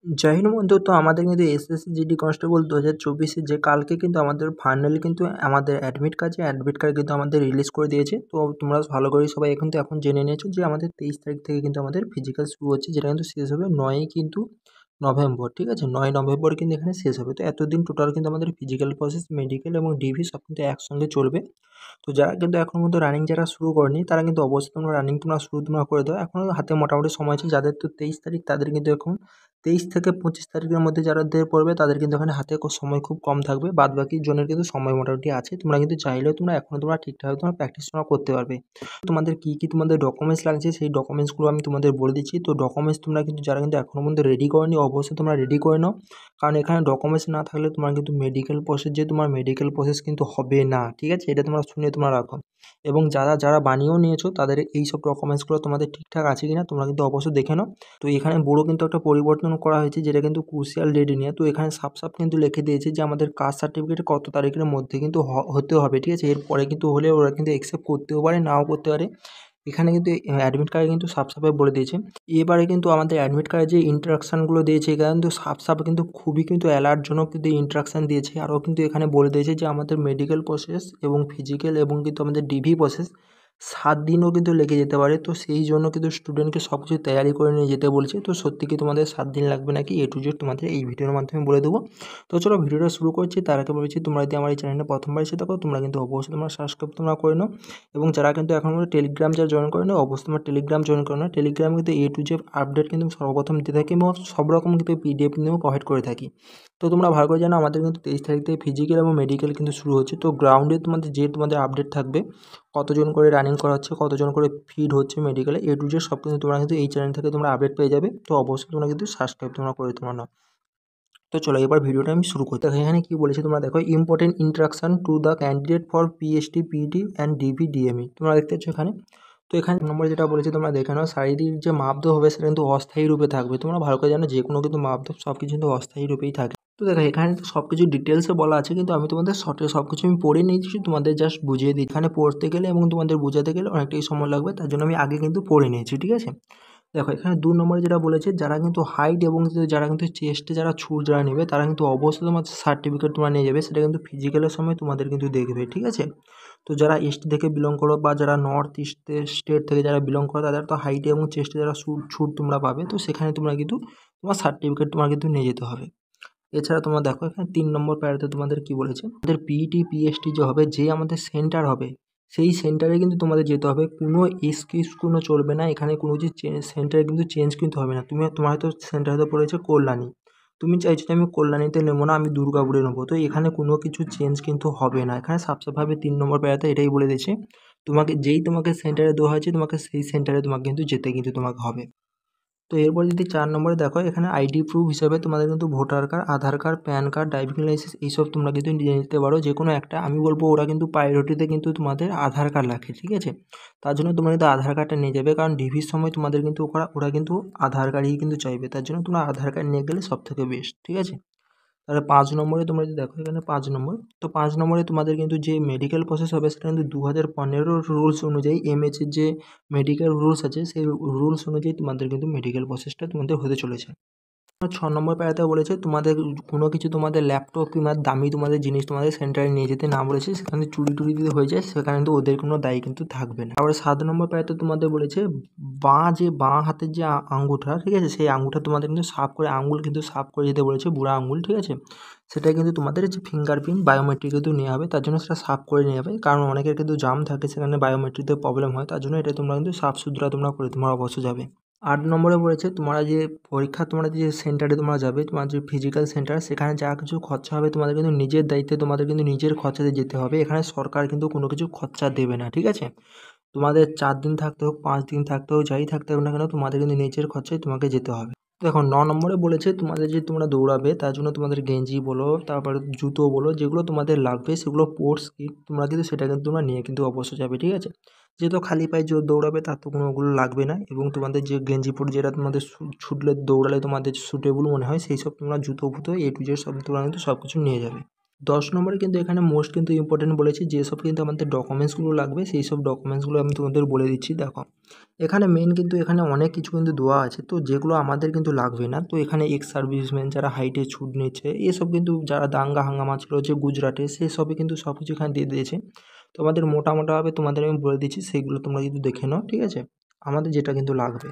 জয় হিন্দ বন্ধু। তো আমাদের কিন্তু এসএসসি জিডি কনস্টেবল 2024 যে কালকে কিন্তু আমাদের ফাইনালি কিন্তু আমাদের অ্যাডমিট কার্ড কিন্তু আমাদের রিলিজ করে দিয়েছে। তো তোমরা ভালো করে সবাই কিন্তু এখন জেনে নিয়েছো যে আমাদের 23 তারিখ থেকে কিন্তু আমাদের ফিজিক্যাল শুরু হচ্ছে, যেটা কিন্তু শেষ হবে 9ই কিন্তু নভেম্বর। ঠিক আছে, 9 নভেম্বর কিন্তু এখানে শেষ হবে। তো এতদিন টোটাল কিন্তু আমাদের ফিজিক্যাল প্রসেস, মেডিকেল এবং ডিভি সব কিন্তু একসঙ্গে চলবে। তো যারা কিন্তু এখন পর্যন্ত রানিং যারা শুরু করেনি তারা কিন্তু অবশ্যই তোমরা রানিং শুরু করে দাও। এখনও হাতে মোটামুটি সময় আছে। যাদের তো 23 তারিখ তাদের কিন্তু এখন 23 থেকে 25 তারিখের মধ্যে যাদের পড়বে তাদের কিন্তু এখানে হাতে সময় খুব কম থাকবে। বাদ বাকি জনের কিন্তু সময় মোটামুটি আছে। তোমরা কিন্তু চাইলেও তোমরা এখনও তোমরা ঠিকঠাক তোমরা প্র্যাকটিস তোমরা করতে পারবে। তোমাদের কী কী তোমাদের ডকুমেন্টস লাগছে সেই ডকুমেন্টসগুলো আমি তোমাদের বলে দিচ্ছি। তো ডকুমেন্টস তোমরা কিন্তু যারা কিন্তু এখনও পর্যন্ত রেডি করোনি অবশ্যই তোমরা রেডি করে নাও, কারণ এখানে ডকুমেন্টস না থাকলে তোমার কিন্তু মেডিকেল প্রসেস কিন্তু হবে না। ঠিক আছে, এটা তোমরা শুনে তোমরা রাখো। এবং যারা বানিয়েও নিয়েছো তাদের এই সব ডকুমেন্টসগুলো তোমাদের ঠিকঠাক আছে কিনা তোমরা কিন্তু অবশ্যই দেখে নাও। তো এখানে বড় কিন্তু একটা পরিবর্তন করা হয়েছে, যেটা কিন্তু ক্রুশিয়াল ডেট নিয়ে। তো এখানে সাফ কিন্তু লিখে দিয়েছে যে আমাদের কাস্ট সার্টিফিকেট কত তারিখের মধ্যে কিন্তু হতে হবে। ঠিক আছে, এরপরে কিন্তু হলে ওরা কিন্তু অ্যাকসেপ্ট করতেও পারে নাও করতে পারে। এখানে কিন্তু অ্যাডমিট কার্ডে কিন্তু সাফ বলে দিয়েছে। এবারে কিন্তু আমাদের অ্যাডমিট কার্ডে যে ইন্ট্রাকশানগুলো দিয়েছে এখানে কিন্তু সাফ কিন্তু খুবই কিন্তু অ্যালার্টজনক কিন্তু ইন্ট্রাকশান দিয়েছে। আরও কিন্তু এখানে বলে দিয়েছে যে আমাদের মেডিকেল প্রসেস এবং ফিজিক্যাল এবং কিন্তু আমাদের ডিভি প্রসেস 7 দিনও কিন্তু লেগে যেতে পারে। তো সেই জন্য কিন্তু স্টুডেন্টকে সব কিছু তৈয়ারি করে নিয়ে যেতে বলছে। তো সত্যি কি তোমাদের 7 দিন লাগবে নাকি A to Z তোমাদের এই ভিডিওর মাধ্যমে বলে দেবো। তো চলো ভিডিওটা শুরু করছি। তার আগে বলেছি তোমরা যদি আমার এই চ্যানেলটা প্রথমবার এসে থাকো তোমরা কিন্তু অবশ্যই তোমরা সাবস্ক্রাইব তোমরা করে নাও। এবং যারা কিন্তু এখন টেলিগ্রাম যারা জয়েন করে নাও অবশ্যই তোমরা টেলিগ্রাম জয়েন করে নাও। টেলিগ্রামে কিন্তু A to Z আপডেট কিন্তু সর্বপ্রথম দিতে থাকি এবং সব রকম কিন্তু PDF নিয়েও প্রোভাইড করে থাকি। তো তোমরা ভালো করে জানো আমাদের কিন্তু 23 তারিখ থেকে ফিজিক্যাল এবং মেডিকেল কিন্তু শুরু হচ্ছে। তো গ্রাউন্ডে তোমাদের আপডেট থাকবে, কতজন করে রানিং করা হচ্ছে, কতজন করে ফিড হচ্ছে মেডিকেলে A to Z সব কিন্তু তোমরা কিন্তু এই চ্যানেল থেকে তোমরা আপডেট পেয়ে যাবে। তো অবশ্যই তোমরা কিন্তু সাবস্ক্রাইব তোমরা করে তোমরা নাও। তো চলো এবার ভিডিওটা আমি শুরু করতে। এখানে কি বলেছি তোমরা দেখো, important interaction to the candidate for PST PET and DV DME তোমরা দেখতে পাচ্ছ এখানে। তো এখানে নম্বরে যেটা বলেছে তোমরা দেখে নাও, শারীরিক যে মাপদণ্ড হবে সেটা কিন্তু অস্থায়ী রূপে থাকবে। তোমরা ভালো করে জানো যে কোনো কিন্তু মাপদণ্ড সব কিছু কিন্তু অস্থায়ী রূপেই থাকে। তো দেখো এখানে তো সব কিছু ডিটেলসে বলা আছে, কিন্তু আমি তোমাদের শর্টে সব কিছু আমি পড়ে নিয়েছি, তোমাদের জাস্ট বুঝিয়ে দিই। এখানে পড়তে গেলে এবং তোমাদের বোঝাতে গেলে অনেকটাই সময় লাগবে, তার জন্য আমি আগে কিন্তু পড়ে নিয়েছি। ঠিক আছে, দেখো এখানে 2 নম্বরে যেটা বলেছে, যারা কিন্তু হাইট এবং যারা কিন্তু চেস্টে যারা যারা নেবে তারা কিন্তু অবশ্যই তোমার সার্টিফিকেট তোমরা নিয়ে যাবে। সেটা কিন্তু ফিজিক্যালের সময় তোমাদের কিন্তু দেখবে। ঠিক আছে, তো যারা এসটি থেকে বিলং করো বা যারা নর্থ ইস্টের স্টেট থেকে যারা বিলং করো তাদের তো হাইটে এবং চেস্টে যারা ছুট তোমরা পাবে। তো সেখানে তোমরা কিন্তু তোমার সার্টিফিকেট তোমার কিন্তু নিয়ে যেতে হবে। এছাড়া তোমরা দেখো এখানে 3 নম্বর প্যারাতে তোমাদের কি বলেছে, আমাদের পিইটি পিএসটি যে হবে, যে আমাদের সেন্টার হবে সেই সেন্টারে কিন্তু তোমাদের যেতে হবে। কোনো এক্সকিউজ কোনো চলবে না। এখানে কোনো কিছু সেন্টারে কিন্তু চেঞ্জ কিন্তু হবে না। তোমার হয়তো সেন্টার হয়তো পড়েছে কল্যাণী, তুমি চাইছো যে আমি কল্যাণীতে নেবো না, আমি দুর্গাপুরে নেবো, তো এখানে কোনো কিছু চেঞ্জ কিন্তু হবে না। এখানে সাবসাভাবে 3 নম্বর প্যারাতে এটাই বলে দিয়েছে, তোমাকে সেন্টারে দেওয়া হয়েছে তোমাকে সেই সেন্টারে তোমাকে কিন্তু যেতে কিন্তু তোমাকে হবে। তো এরপর যদি 4 নম্বরে দেখো, এখানে আইডি প্রুফ হিসাবে তোমাদের কিন্তু voter card, Aadhaar card, PAN card, driving licence এইসব তোমরা কিন্তু নিয়ে নিতে পারো যে কোনো একটা। আমি বলবো ওরা কিন্তু প্রায়োরিটিতে কিন্তু তোমাদের আধার কার্ড রাখে। ঠিক আছে, তার জন্য তোমরা কিন্তু আধার কার্ডটা নিয়ে যাবে, কারণ ডিভির সময় তোমাদের কিন্তু ওরা কিন্তু আধার কার্ডই কিন্তু চাইবে। তার জন্য তোমরা আধার কার্ড নিয়ে গেলে সবথেকে বেস্ট। ঠিক আছে, তাহলে 5 নম্বরে তোমরা যদি দেখো এখানে 5 নম্বর, তো 5 নম্বরে তোমাদের কিন্তু যে মেডিকেল প্রসেস হবে সেটা কিন্তু 2015 রুলস অনুযায়ী MH এর যে মেডিকেল রুলস আছে সেই রুলস অনুযায়ী তোমাদের কিন্তু মেডিকেল প্রসেসটা তোমাদের হতে চলেছে। 6 নম্বর প্যারাতে বলেছে তোমাদের কোনো কিছু তোমাদের ল্যাপটপ কিংবা দামি তোমাদের জিনিস তোমাদের সেন্টারে নিয়ে যেতে না বলেছে। সেখানে চুরি যদি হয়ে যায় সেখানে কিন্তু ওদের কোনো দায়ী কিন্তু থাকবে না। তারপরে 7 নম্বর প্যারাতে তোমাদের বলেছে বাঁ হাতের যে আঙ্গুঠা, ঠিক আছে, সেই আঙ্গুঠা তোমাদের কিন্তু আঙ্গুল কিন্তু সাফ করে যেতে বলেছে, বুড়া আঙ্গুল। ঠিক আছে, সেটা কিন্তু তোমাদের যে ফিঙ্গারপ্রিন্ট বায়োমেট্রিক কিন্তু নেওয়া হবে, তার জন্য সেটা সাফ করে নিয়ে যাবে। কারণ অনেকের কিন্তু জাম থাকে, সেখানে বায়োমেট্রিকতে প্রবলেম হয়, তার জন্য এটা তোমরা কিন্তু সাফ সুতরা তোমরা করে তোমরা অবশ্যই যাবে। 8 নম্বরে বলেছে তোমরা যে তোমরা যে সেন্টারে তোমরা যাবে, তোমার যে ফিজিক্যাল সেন্টার, সেখানে যা কিছু খরচা হবে তোমাদের কিন্তু নিজের দায়িত্বে তোমাদের কিন্তু নিজের খরচাতে যেতে হবে। এখানে সরকার কিন্তু কোনো কিছু খরচা দেবে না। ঠিক আছে, তোমাদের 4 দিন থাকতে হোক, 5 দিন থাকতে হোক, যাই থাকতে হোক না কেন তোমাদের কিন্তু নিজের খরচায় তোমাকে যেতে হবে। দেখো 9 নম্বরে বলেছে তোমাদের যে তোমরা দৌড়াবে তার জন্য তোমাদের গেঞ্জি বলো, তারপরে জুতো বলো, যেগুলো তোমাদের লাগবে সেগুলো স্পোর্টস কিট তোমরা কিন্তু সেটা কিন্তু তোমরা নিয়ে কিন্তু অবশ্যই যাবে। ঠিক আছে, যেহেতু খালি পায়ে দৌড়াবে তার তো কোনো ওগুলো লাগবে না। এবং তোমাদের যে গেঞ্জি পরে যেটা তোমাদের ছুটলে দৌড়ালে তোমাদের সুটেবল মনে হয় সেই সব তোমরা জুতো ফুতো A to Z সব তোমরা কিন্তু সব কিছু নিয়ে যাবে। 10 নম্বরে কিন্তু এখানে মোস্ট কিন্তু ইম্পর্টেন্ট বলেছি, যেসব কিন্তু আমাদের ডকুমেন্টসগুলো লাগবে সেই সব ডকুমেন্টসগুলো আমি তোমাদের বলে দিচ্ছি। দেখো এখানে মেন কিন্তু এখানে অনেক কিছু কিন্তু দেওয়া আছে, তো যেগুলো আমাদের কিন্তু লাগবে না। তো এখানে এক্স সার্ভিসম্যান যারা হাইটে ছুট নিচ্ছে, এসব কিন্তু যারা দাঙ্গা হাঙ্গামা ছিল যে গুজরাটে, সেই সবই কিন্তু সব কিছু এখানে দিয়ে দিয়েছে। তো আমাদের মোটামোটাভাবে তোমাদের আমি বলে দিচ্ছি, সেইগুলো তোমরা কিন্তু দেখে নাও, ঠিক আছে। আমাদের যেটা কিন্তু লাগবে,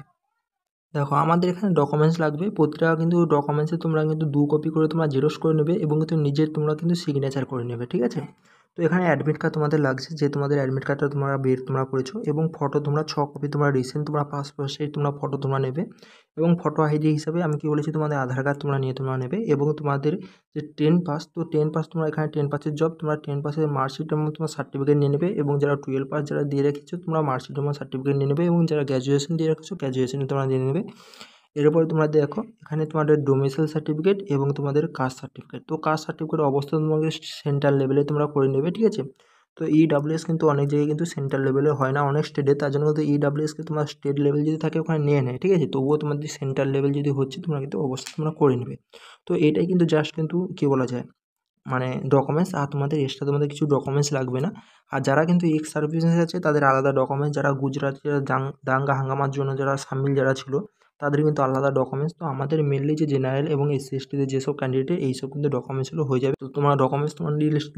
দেখো আমাদের এখানে ডকুমেন্টস লাগবে। প্রতিটা কিন্তু ডকুমেন্টসে তোমরা কিন্তু 2 কপি করে তোমরা জেরক্স করে নেবে এবং কিন্তু নিজের তোমরা কিন্তু সিগনেচার করে নেবে, ঠিক আছে। তো এখানে অ্যাডমিট কার্ড তোমাদের লাগছে, যে তোমাদের অ্যাডমিট কার্ডটা তোমরা বের তোমরা করেছো, এবং ফটো তোমরা 6 কপি তোমরা রিসেন্ট তোমরা পাসপোর্ট সাইজ তোমরা ফটো তোমরা নেবে। এবং ফটো আইডি হিসাবে আমি কি বলেছি, তোমাদের আধার কার্ড তোমরা নিয়ে তোমরা নেবে। এবং তোমাদের যে 10 পাস, তো 10 পাস তোমরা এখানে 10 পাসের জব, তোমরা 10 পাসের মার্কশিট এবং তোমার সার্টিফিকেট নিয়ে নেবে। এবং যারা 12 পাস যারা দিয়ে রেখেছো তোমরা মার্কশিট এবং সার্টিফিকেট নিয়ে নেবে। এবং যারা গ্র্যাজুয়েশন দিয়ে রেখেছো গ্র্যাজুয়েশন তোমরা দিয়ে নেবে। এরপরে তোমরা দেখো এখানে তোমাদের ডোমিসাইল সার্টিফিকেট এবং তোমাদের কাস্ট সার্টিফিকেট। তো কাস্ট সার্টিফিকেট অবস্থা তোমাকে সেন্ট্রাল লেভেলে তোমরা করে নেবে, ঠিক আছে। তো ইডাব্লিউএস কিন্তু অনেক জায়গায় কিন্তু সেন্ট্রাল লেভেলে হয় না, অনেক স্টেটে, তার জন্য কিন্তু ইডাব্লিউএসকে তোমার স্টেট লেভেল যদি থাকে ওখানে নিয়ে নেয়, ঠিক আছে। তবুও তোমাদের সেন্ট্রাল লেভেল যদি হচ্ছে তোমরা কিন্তু অবশ্যই তোমরা করে নেবে। তো এটাই কিন্তু জাস্ট কিন্তু কী বলা যায়, মানে ডকুমেন্টস। আর তোমাদের এক্সট্রা তোমাদের কিছু ডকুমেন্টস লাগবে না। আর যারা কিন্তু এক্স সার্ভিসেস আছে তাদের আলাদা ডকুমেন্টস, যারা গুজরাটের দাঙ্গা হাঙ্গামার জন্য যারা সামিল যারা ছিল তাদের কিন্তু আলাদা ডকুমেন্টস। তো আমাদের মেনলি যে জেনারেল এবং এসসি এসটিদের যেসব ক্যান্ডিডেট এইসব কিন্তু ডকুমেন্টসগুলো হয়ে যাবে। তো তোমার ডকুমেন্টস তোমার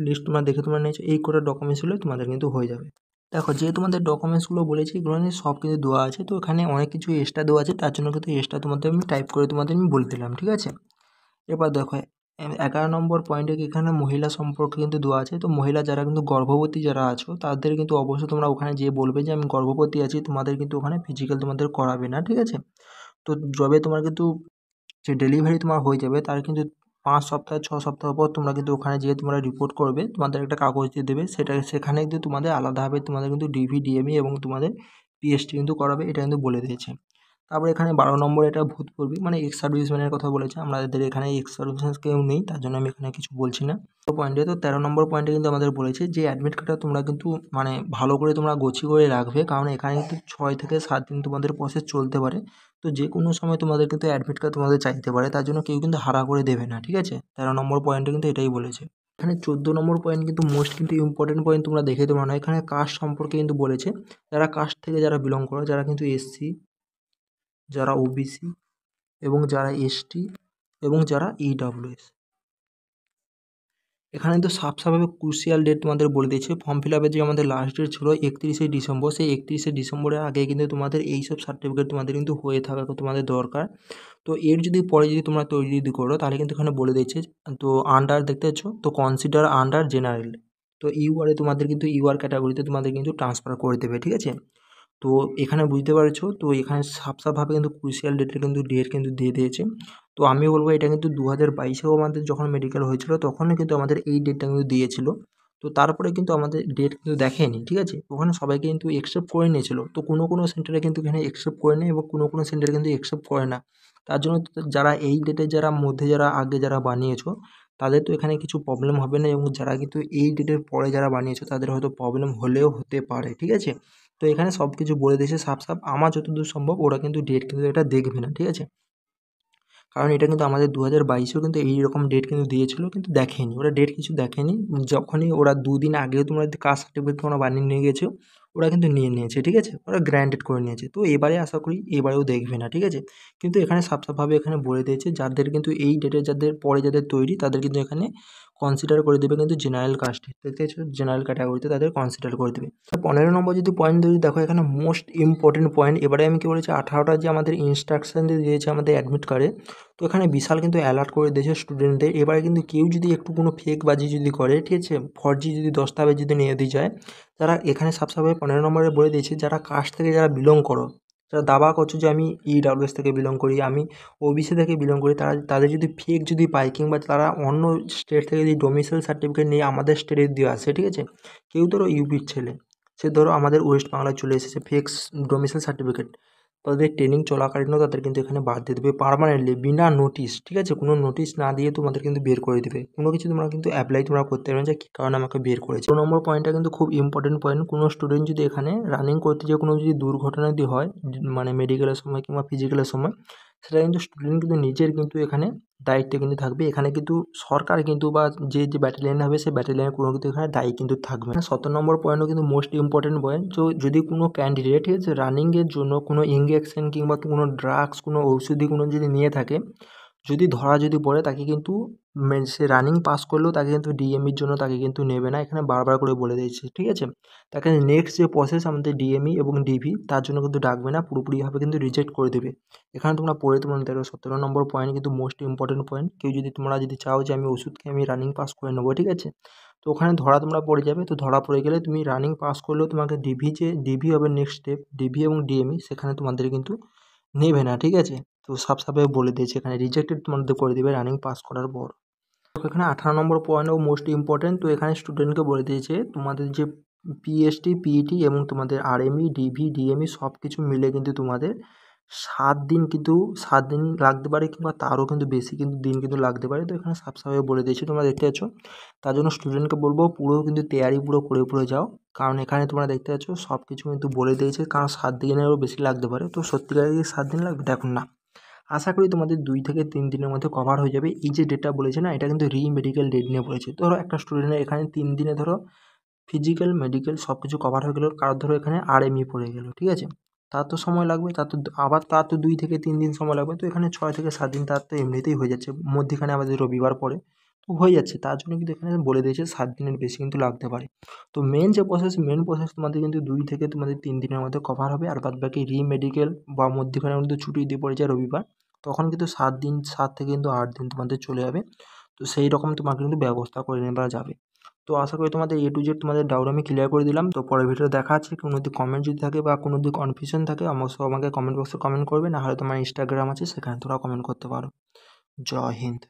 লিস্ট তোমরা দেখে তোমরা নিয়েছো, এই করে ডকুমেন্টসগুলো তোমাদের কিন্তু হয়ে যাবে। দেখো যে তোমাদের ডকুমেন্টসগুলো বলেছি এগুলো নিয়ে সব কিছু দেওয়া আছে। তো এখানে অনেক কিছু এক্সট্রা দেওয়া আছে, তার জন্য কিন্তু এক্সট্রা তোমাদের আমি টাইপ করে তোমাদের আমি বলে দিলাম, ঠিক আছে। এবার দেখো 11 নম্বর পয়েন্টে এখানে মহিলা সম্পর্কে কিন্তু দেওয়া আছে। তো মহিলা যারা কিন্তু গর্ভবতী যারা আছো তাদের কিন্তু অবশ্যই তোমরা ওখানে যেয়ে বলবে যে আমি গর্ভবতী আছি, তোমাদের কিন্তু ওখানে ফিজিক্যাল তোমাদের করাবে না, ঠিক আছে। তো যবে তোমার কিন্তু যে ডেলিভারি তোমার হয়ে যাবে তার কিন্তু 5 সপ্তাহ 6 সপ্তাহ পর তোমরা কিন্তু ওখানে যেয়ে তোমরা রিপোর্ট করবে, তোমাদের একটা কাগজ দিয়ে দেবে, সেটা সেখানে কিন্তু তোমাদের আলাদাভাবে তোমাদের কিন্তু ডিভি ডিএমই এবং তোমাদের পিএসটি কিন্তু করাবে, এটা কিন্তু বলে দিয়েছে। তারপরে এখানে 12 নম্বরে এটা ভূতপূর্বী মানে এক্স সার্ভিসম্যানের কথা বলেছে, আমাদের এখানে এক্স সার্ভিসম্যান কেউ নেই, তার জন্য আমি এখানে কিছু বলছি না। পয়েন্টে তো 13 নম্বর পয়েন্টে কিন্তু আমাদের বলেছে যে অ্যাডমিট কার্ডটা তোমরা কিন্তু মানে ভালো করে তোমরা গুছিয়ে করে রাখবে, কারণ এখানে কিন্তু 6 থেকে 7 দিন তোমাদের প্রসেস চলতে পারে। তো যে কোনো সময় তোমাদের কিন্তু অ্যাডমিট কার্ড তোমাদের চাইতে পারে, তার জন্য কেউ কিন্তু হারা করে দেবে না, ঠিক আছে। 13 নম্বর পয়েন্টে কিন্তু এটাই বলেছে। এখানে 14 নম্বর পয়েন্ট কিন্তু মোস্ট কিন্তু ইম্পর্টেন্ট পয়েন্ট, তোমরা দেখে তোমরা না, এখানে কাস্ট সম্পর্কে কিন্তু বলেছে। যারা কাস্ট থেকে যারা বিলং করো, যারা কিন্তু এসসি, যারা ওবিসি এবং যারা এসটি এবং যারা ইডাব্লিউএস, এখানে কিন্তু সাফভাবে ক্রুশিয়াল ডেট তোমাদের বলে দিয়েছে। ফর্ম ফিল আপের যে আমাদের লাস্ট ডেট ছিল 31শে ডিসেম্বর, সেই 31শে ডিসেম্বরের আগে কিন্তু তোমাদের এইসব সার্টিফিকেট তোমাদের কিন্তু হয়ে থাকা তোমাদের দরকার। তো এর যদি পরে যদি তোমরা তৈরি যদি করো তাহলে কিন্তু এখানে বলে দিচ্ছে, তো আন্ডার দেখতে পাচ্ছ, তো কনসিডার আন্ডার জেনারেল, তো ইউআরে তোমাদের কিন্তু ইউআর ক্যাটাগরিতে তোমাদের কিন্তু ট্রান্সফার করে দেবে, ঠিক আছে। তো এখানে বুঝতে পারছো, তো এখানে সাফভাবে কিন্তু ক্রুশিয়াল ডেটের কিন্তু ডেট কিন্তু দিয়ে দিয়েছে। তো আমি বলবো এটা কিন্তু 2022এও আমাদের যখন মেডিকেল হয়েছিল তখনও কিন্তু আমাদের এই ডেটটা কিন্তু দিয়েছিল। তো তারপরে কিন্তু আমাদের ডেট কিন্তু দেখেনি, ঠিক আছে। ওখানে সবাইকে কিন্তু একসেপ্ট করে নিয়েছিল। তো কোনো সেন্টারে কিন্তু এখানে একসেপ্ট করে নেয় এবং কোনো সেন্টারে কিন্তু একসেপ্ট করে না। তার জন্য যারা এই ডেটের যারা মধ্যে যারা আগে যারা বানিয়েছো তাদের তো এখানে কিছু প্রবলেম হবে না, এবং যারা কিন্তু এই ডেটের পরে যারা বানিয়েছো তাদের হয়তো প্রবলেম হলেও হতে পারে, ঠিক আছে। তো এখানে সব কিছু বলে দিয়েছে সাফ আমার যতদূর সম্ভব ওরা কিন্তু ডেট কিন্তু এটা দেখবে না, ঠিক আছে। কারণ এটা কিন্তু আমাদের 2022এও কিন্তু এইরকম ডেট কিন্তু দিয়েছিল, কিন্তু দেখেনি ওরা, ডেট কিছু দেখেনি। যখনই ওরা 2 দিন আগেও তোমরা যদি কাস্ট সার্টিফিকেট তোমরা বানিয়ে নিয়ে গেছো ওরা কিন্তু নিয়ে নিয়েছে, ঠিক আছে, ওরা গ্র্যান্টেড করে নিয়েছে। তো এবারে আশা করি এবারেও দেখবে না, ঠিক আছে। কিন্তু এখানে সাফভাবে এখানে বলে দিয়েছে যাদের কিন্তু এই ডেটে যাদের পরে যাদের তৈরি তাদের কিন্তু এখানে কনসিডার করে দেবে কিন্তু জেনারেল কাস্টে, দেখতে পাচ্ছ জেনারেল ক্যাটাগরিতে তাদের কনসিডার করে দেবে। 15 নম্বর যদি পয়েন্ট যদি দেখো এখানে মোস্ট ইম্পর্টেন্ট পয়েন্ট, এবারে আমি কি বলেছি 18টা যে আমাদের ইনস্ট্রাকশন দিয়েছে আমাদের অ্যাডমিট কার্ডে, তো এখানে বিশাল কিন্তু অ্যালার্ট করে দিয়েছে স্টুডেন্টদের। এবারে কিন্তু কেউ যদি একটু কোনো ফেক বাজি যদি করে, ঠিক আছে, ফর্জি যদি দস্তাবেজ যদি নিয়ে দিয়ে যায়, যারা এখানে সাবসাবে 15 নম্বরে বলে দিয়েছে যারা কাস্ট থেকে যারা বিলং করো, যারা দাবা করছো যে আমি ইডাব্লিউএস থেকে বিলং করি, আমি ওবিসি থেকে বিলং করি, তারা তাদের যদি ফেক যদি পায় কিংবা তারা অন্য স্টেট থেকে যদি ডোমিসাইল সার্টিফিকেট নিয়ে আমাদের স্টেটে দিয়ে আসে, ঠিক আছে, কেউ ধরো ইউপির ছেলে, সে ধরো আমাদের ওয়েস্ট বাংলায় চলে এসেছে ফেক ডোমিসাইল সার্টিফিকেট, তাদের ট্রেনিং চলাকালীনও তাদের কিন্তু এখানে বাদ দিয়ে দেবে পার্মানেন্টলি বিনা নোটিশ, ঠিক আছে, কোনো নোটিশ না দিয়ে তোমাদের কিন্তু বের করে দেবে। কোনো কিছু তোমরা কিন্তু অ্যাপ্লাই তোমরা করতে পারবে না যে কী কারণে আমাকে বের করেছে। 2 নম্বর পয়েন্টটা কিন্তু খুব ইম্পর্টেন্ট পয়েন্ট, কোনো স্টুডেন্ট যদি এখানে রানিং করতে যেয়ে কোনো যদি দুর্ঘটনা যদি হয় মানে মেডিকেলের সময় কিংবা ফিজিক্যালের সময়, সেটা কিন্তু স্টুডেন্ট কিন্তু নিজের কিন্তু এখানে দায়িত্বে কিন্তু থাকবে। এখানে কিন্তু সরকার কিন্তু বা যে ব্যাটালিয়ন হবে সেই ব্যাটালিয়নের কোনো কিন্তু এখানে দায়ী কিন্তু থাকবে না। 17 নম্বর পয়েন্টও কিন্তু মোস্ট ইম্পর্টেন্ট পয়েন্ট। তো যদি কোনো ক্যান্ডিডেট ঠিক আছে রানিংয়ের জন্য কোনো ইঞ্জেকশন কিংবা কোনো ড্রাগস কোনো ঔষধি কোনো যদি নিয়ে থাকে, যদি ধরা যদি পড়ে তাকে কিন্তু সে রানিং পাস করলেও তাকে কিন্তু ডিএমইর জন্য তাকে কিন্তু নেবে না, এখানে বারবার করে বলে দিয়েছে, ঠিক আছে। তাকে নেক্সট যে প্রসেস আমাদের ডিএমই এবং ডিভি তার জন্য কিন্তু ডাকবে না, পুরোপুরিভাবে কিন্তু রিজেক্ট করে দেবে। এখানে তোমরা পড়ে তোমরা নিতে পারো 17 নম্বর পয়েন্ট কিন্তু মোস্ট ইম্পর্টেন্ট পয়েন্ট। কেউ যদি তোমরা যদি চাও যে আমি ওষুধ খেয়ে আমি রানিং পাস করে নেবো, ঠিক আছে, তো ওখানে ধরা তোমরা পড়ে যাবে। তো ধরা পড়ে গেলে তুমি রানিং পাস করলেও তোমাকে ডিভি হবে নেক্সট স্টেপ, ডিভি এবং ডিএমই সেখানে তোমাদের কিন্তু নেবে না, ঠিক আছে। তো সাফ বলে দিয়েছে এখানে রিজেক্টেড তোমাদের করে দেবে রানিং পাস করার পর। এখানে 18 নম্বর পয়েন্টও মোস্ট ইম্পর্টেন্ট। তো এখানে স্টুডেন্টকে বলে দিয়েছে তোমাদের যে পিএসটি পিইটি এবং তোমাদের আরএমই ডিভি ডিএমই সব কিছু মিলে কিন্তু তোমাদের 7 দিন কিন্তু 7 দিন লাগতে পারে কিংবা তারও কিন্তু বেশি কিন্তু দিন কিন্তু লাগতে পারে। তো এখানে সাফ বলে দিয়েছি, তোমরা দেখতে পাচ্ছ। তার জন্য স্টুডেন্টকে বলবো পুরো কিন্তু তৈয়ারি পুরো করে যাও, কারণ এখানে তোমরা দেখতে পাচ্ছ সব কিছু কিন্তু বলে দিয়েছে, কারণ 7 দিনেরও বেশি লাগতে পারে। তো সত্যিকারের কি 7 দিন লাগবে? দেখুন না, আশা করি তোমাদের 2 থেকে 3 দিনের মধ্যে কভার হয়ে যাবে। এই যে ডেটটা বলেছে না, এটা কিন্তু মেডিকেল ডেট নিয়ে বলেছে। ধরো একটা স্টুডেন্টের এখানে 3 দিনে ধরো ফিজিক্যাল মেডিকেল সব কিছু কভার হয়ে গেলো, কারোর ধরো এখানে আরএমই পড়ে গেলো, ঠিক আছে, তার তো সময় লাগবে, তার তো 2 থেকে 3 দিন সময় লাগবে। তো এখানে 6 থেকে 7 দিন তার তো এমনিতেই হয়ে যাচ্ছে, মধ্যিখানে আমাদের রবিবার পড়ে, তো হয়ে যাচ্ছে। তার জন্য কিন্তু এখানে বলে দিয়েছে 7 দিনের বেশি কিন্তু লাগতে পারে। তো মেন প্রসেস তোমাদের কিন্তু 2 থেকে তোমাদের 3 দিনের মধ্যে কভার হবে। আর বাদবাকি মেডিকেল বা মধ্যিখানের মধ্যে ছুটি দিয়ে পড়ে যায় রবিবার, তখন কিন্তু 7 থেকে কিন্তু 8 দিন তোমাদের চলে যাবে। তো সেই রকম তোমাকে কিন্তু ব্যবস্থা করে নেওয়া যাবে। তো আশা করি তোমাদের A to Z তোমাদের ডাউট আমি ক্লিয়ার করে দিলাম। তো পরের ভিডিওতে দেখা হচ্ছে। কোনো যদি কমেন্ট যদি থাকে বা কোনো যদি কনফিউশন থাকে অবশ্যই আমাকে কমেন্ট বক্সে কমেন্ট করবে, না হলে তোমার ইনস্টাগ্রাম আছে সেখানে তোমরা কমেন্ট করতে পারো। জয় হিন্দ।